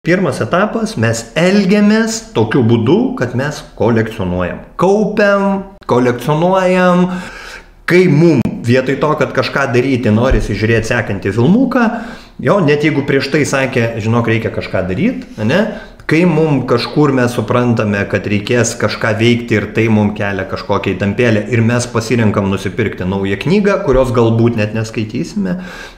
Pirmas etapas, mes elgiamės tokiu būdu, kad mes kolekcionuojam. Kaupiam, kolekcionuojam. Kai mum vietoj to, kad kažką daryti, norisi žiūrėti sekantį filmuką, jo, net jeigu prieš tai sakė, žinok, reikia kažką daryti, ne? Kai mum kažkur mes suprantame, kad reikės kažką veikti ir tai mum kelia kažkokią įtampėlę ir mes pasirenkam nusipirkti naują knygą, kurios galbūt net neskaitysime,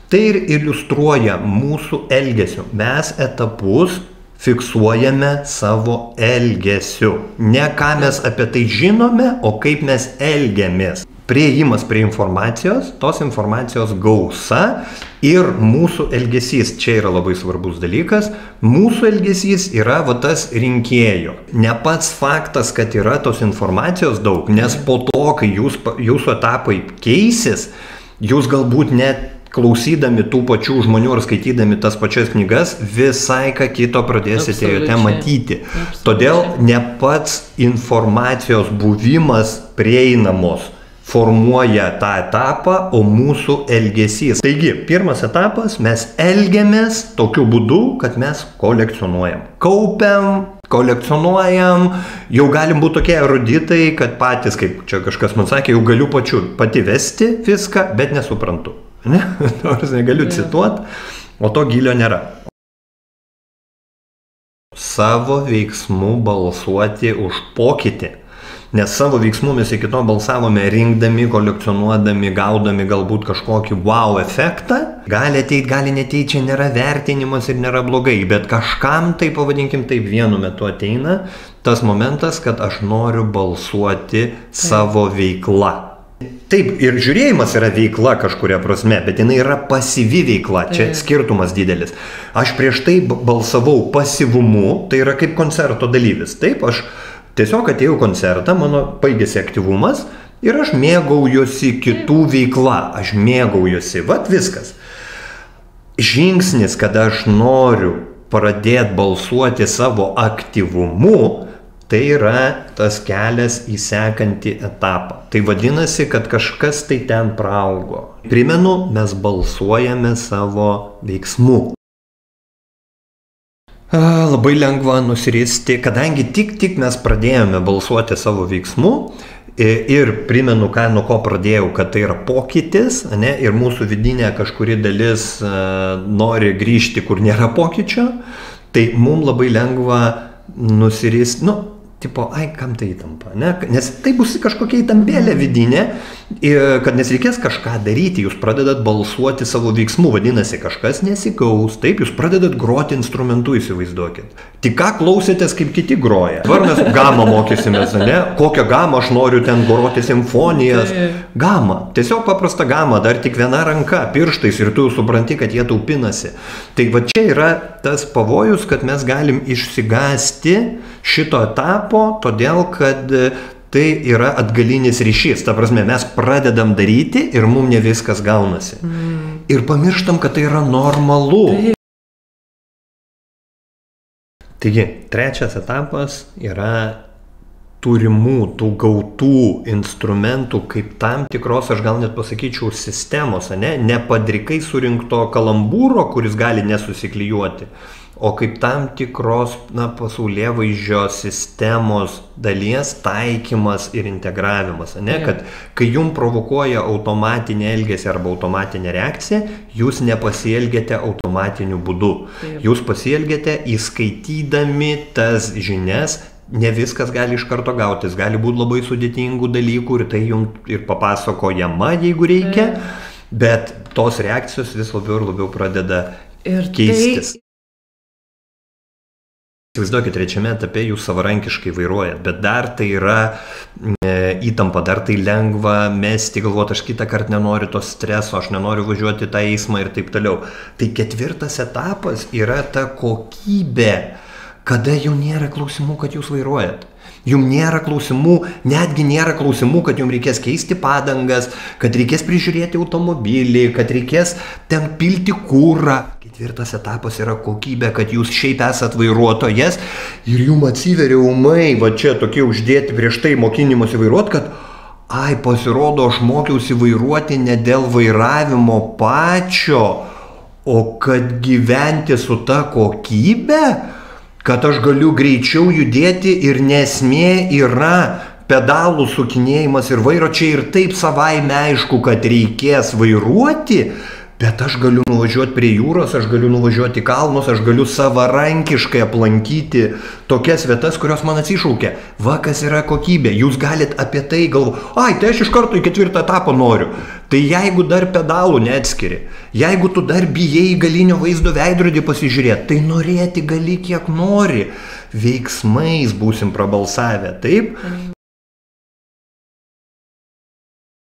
tai ir iliustruoja mūsų elgesiu. Mes etapus fiksuojame savo elgesiu. Ne ką mes apie tai žinome, o kaip mes elgiamės. Priėjimas prie informacijos, tos informacijos gausa ir mūsų elgesys. Čia yra labai svarbus dalykas. Mūsų elgesys yra va tas rinkėjo. Ne pats faktas, kad yra tos informacijos daug, nes po to, kai jūsų etapai keisis, jūs galbūt net klausydami tų pačių žmonių ar skaitydami tas pačias knygas, visai ką kito pradėsite jote matyti. Todėl ne pats informacijos buvimas prieinamos formuoja tą etapą, o mūsų elgesys. Taigi, pirmas etapas, mes elgiamės tokiu būdu, kad mes kolekcionuojam. Kaupiam, kolekcionuojam, jau galim būti tokie eruditai, kad patys, kaip čia kažkas man sakė, jau galiu pati vesti viską, bet nesuprantu. Ne? Nors negaliu cituoti, o to gilio nėra. Savo veiksmų balsuoti už pokytį. Nes savo veiksmų mes iki to balsavome rinkdami, kolekcionuodami, gaudami galbūt kažkokį wow efektą. Gali ateit, gali neteit, čia nėra vertinimas ir nėra blogai, bet kažkam tai, pavadinkim taip, vienu metu ateina tas momentas, kad aš noriu balsuoti savo veikla. Taip, ir žiūrėjimas yra veikla kažkuria prasme, bet jinai yra pasyvi veikla, čia skirtumas didelis. Aš prieš tai balsavau pasyvumu, tai yra kaip koncerto dalyvis. Taip, aš tiesiog atėjau koncertą, mano baigėsi aktyvumas ir aš mėgaujuosi kitų veikla, aš mėgaujuosi, vat viskas. Žingsnis, kad aš noriu pradėti balsuoti savo aktyvumu, tai yra tas kelias į sekantį etapą. Tai vadinasi, kad kažkas tai ten praaugo. Primenu, mes balsuojame savo veiksmu. Labai lengva nusiristi, kadangi tik mes pradėjome balsuoti savo veiksmu ir primenu, nuo ko pradėjau, kad tai yra pokytis, ne, ir mūsų vidinė kažkuri dalis nori grįžti, kur nėra pokyčio, tai mums labai lengva nusiristi, tipo, ai, kam tai įtampa, ne? Nes tai bus kažkokia įtampėlė vidinė, kad nes reikės kažką daryti, jūs pradedat balsuoti savo veiksmų, vadinasi, kažkas nesigaus, taip, jūs pradedat groti instrumentu, įsivaizduokit. Tik ką klausėtės, kaip kiti groja. Dabar mes gamą mokysimės, ne? Kokią gamą aš noriu ten groti simfonijas. Gamą, tiesiog paprasta gama, dar tik viena ranka, pirštais ir tu supranti, kad jie taupinasi. Tai va čia yra tas pavojus, kad mes galim išsigąsti šito etapo, todėl kad tai yra atgalinis ryšys. Ta prasme, mes pradedam daryti ir mums ne viskas gaunasi. Ir pamirštam, kad tai yra normalu. Taigi, trečias etapas yra turimų, tų gautų instrumentų, kaip tam tikros, aš gal net pasakyčiau, sistemos, ne padrikai surinkto kalambūro, kuris gali nesusiklijuoti, o kaip tam tikros pasaulėvaizdžio sistemos dalies taikymas ir integravimas. Kad kai jums provokuoja automatinė elgesį arba automatinė reakcija, jūs nepasielgiate automatiniu būdu. Jūs pasielgiate įskaitydami tas žinias. Ne viskas gali iš karto gautis, gali būti labai sudėtingų dalykų ir tai jums ir papasakojama, jeigu reikia, bet tos reakcijos vis labiau ir labiau pradeda keistis. Įsivaizduokit, trečiame etape jūs savarankiškai vairuojat, bet dar tai yra įtampa, dar tai lengva mesti, galvoti, aš kitą kartą nenoriu to streso, aš nenoriu važiuoti tą eismą ir taip toliau. Tai ketvirtas etapas yra ta kokybė, kada jau nėra klausimų, kad jūs vairuojat. Jums nėra klausimų, netgi nėra klausimų, kad jums reikės keisti padangas, kad reikės prižiūrėti automobilį, kad reikės ten pilti kurą. Ketvirtas etapas yra kokybė, kad jūs šiaip esat vairuotojas ir jums atsiveria ūmai, va čia tokie uždėti prieš tai mokinimuose vairuoti, kad ai, pasirodo, aš mokiausi vairuoti ne dėl vairavimo pačio, o kad gyventi su ta kokybė. kad aš galiu greičiau judėti ir nesmė yra pedalų sukinėjimas ir vairo, čia ir taip savaime aišku, kad reikės vairuoti, bet aš galiu nuvažiuoti prie jūros, aš galiu nuvažiuoti į kalnus, aš galiu savarankiškai aplankyti tokias vietas, kurios man atsišaukia. Va, kas yra kokybė. Jūs galit apie tai galvoti, ai, tai aš iš karto į 4. etapą noriu. Tai jeigu dar pedalų neatskiri, jeigu tu dar bijai galinio vaizdo veidrodį pasižiūrėti, tai norėti gali kiek nori. Veiksmais būsim prabalsavę, taip?